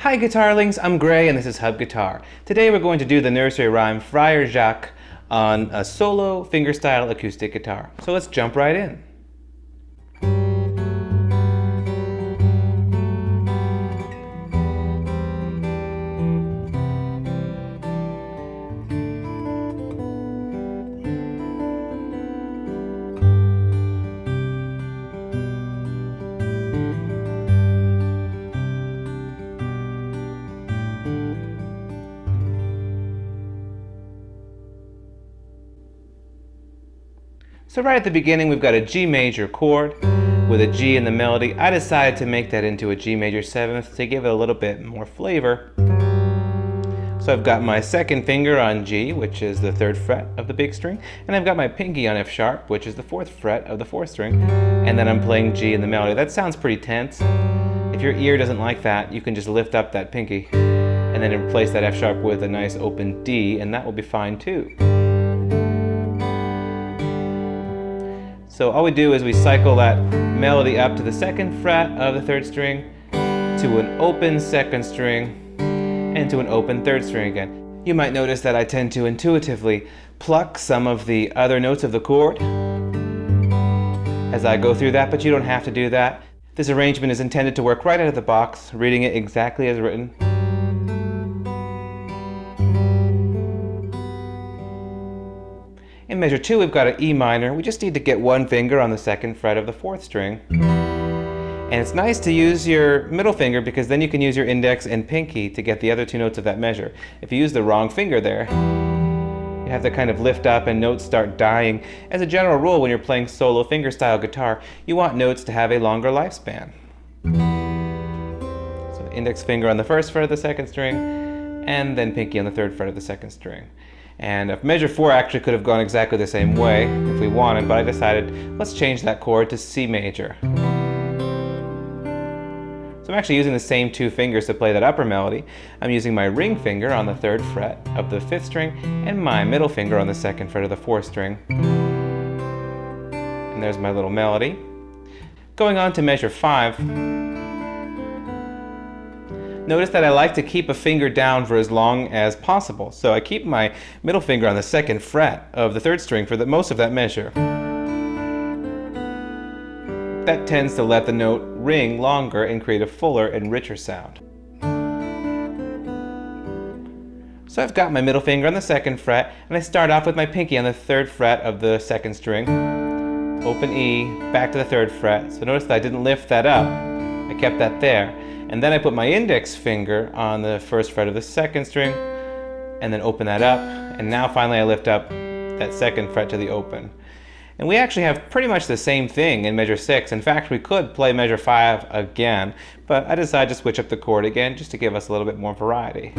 Hi guitarlings, I'm Gray and this is Hub Guitar. Today we're going to do the nursery rhyme Frère, Jacques on a solo fingerstyle acoustic guitar. So let's jump right in. So right at the beginning we've got a G major chord with a G in the melody. I decided to make that into a G major 7th to give it a little bit more flavor. So I've got my second finger on G, which is the 3rd fret of the big string, and I've got my pinky on F sharp, which is the 4th fret of the 4th string, and then I'm playing G in the melody. That sounds pretty tense. If your ear doesn't like that, you can just lift up that pinky and then replace that F sharp with a nice open D, and that will be fine too. So all we do is we cycle that melody up to the 2nd fret of the 3rd string, to an open 2nd string, and to an open 3rd string again. You might notice that I tend to intuitively pluck some of the other notes of the chord as I go through that, but you don't have to do that. This arrangement is intended to work right out of the box, reading it exactly as written. In measure 2 we've got an E minor. We just need to get one finger on the 2nd fret of the 4th string. And it's nice to use your middle finger because then you can use your index and pinky to get the other 2 notes of that measure. If you use the wrong finger there, you have to kind of lift up and notes start dying. As a general rule, when you're playing solo fingerstyle guitar, you want notes to have a longer lifespan. So index finger on the 1st fret of the 2nd string, and then pinky on the 3rd fret of the 2nd string. And if measure 4 actually could have gone exactly the same way if we wanted, but I decided let's change that chord to C major. So I'm actually using the same 2 fingers to play that upper melody. I'm using my ring finger on the 3rd fret of the 5th string and my middle finger on the 2nd fret of the 4th string. And there's my little melody. Going on to measure 5. Notice that I like to keep a finger down for as long as possible. So I keep my middle finger on the 2nd fret of the 3rd string for most of that measure. That tends to let the note ring longer and create a fuller and richer sound. So I've got my middle finger on the 2nd fret, and I start off with my pinky on the 3rd fret of the 2nd string. Open E, back to the 3rd fret. So notice that I didn't lift that up. I kept that there. And then I put my index finger on the 1st fret of the 2nd string, and then open that up. And now finally I lift up that 2nd fret to the open. And we actually have pretty much the same thing in measure 6. In fact, we could play measure 5 again, but I decided to switch up the chord again just to give us a little bit more variety.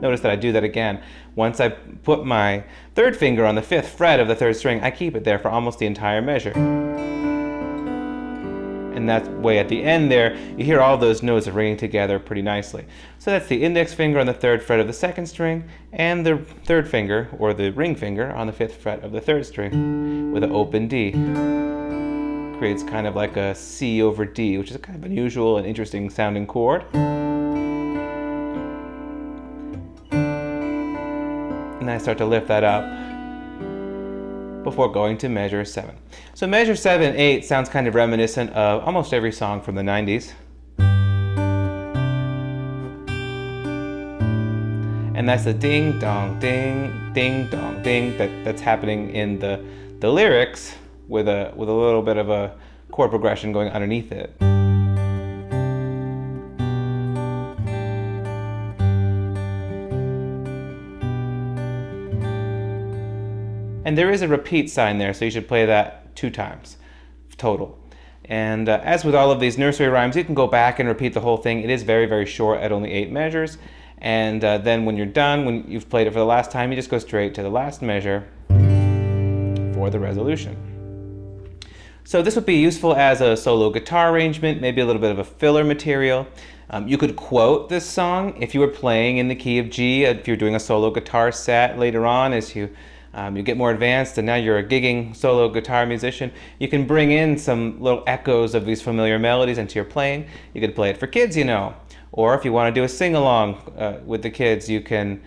Notice that I do that again. Once I put my 3rd finger on the 5th fret of the 3rd string, I keep it there for almost the entire measure. And that way at the end there, you hear all those notes ringing together pretty nicely. So that's the index finger on the 3rd fret of the 2nd string, and the 3rd finger, or the ring finger, on the 5th fret of the 3rd string, with an open D. Creates kind of like a C over D, which is a kind of unusual and interesting sounding chord. And then I start to lift that up before going to measure 7. So measure 7 and 8 sounds kind of reminiscent of almost every song from the 90s. And that's the ding dong ding, ding dong ding that's happening in the lyrics with a little bit of a chord progression going underneath it. And there is a repeat sign there, so you should play that 2 times total. And as with all of these nursery rhymes, you can go back and repeat the whole thing. It is very, very short at only 8 measures. And then when you're done, when you've played it for the last time, you just go straight to the last measure for the resolution. So this would be useful as a solo guitar arrangement, maybe a little bit of a filler material. You could quote this song if you were playing in the key of G, if you're doing a solo guitar set later on as you You get more advanced and now you're a gigging solo guitar musician. You can bring in some little echoes of these familiar melodies into your playing. You could play it for kids, you know. Or if you want to do a sing-along with the kids, you can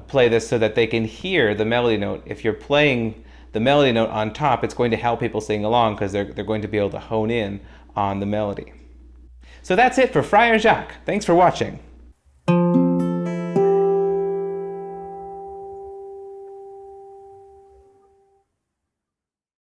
play this so that they can hear the melody note. If you're playing the melody note on top, it's going to help people sing along because they're going to be able to hone in on the melody. So that's it for Frère Jacques. Thanks for watching.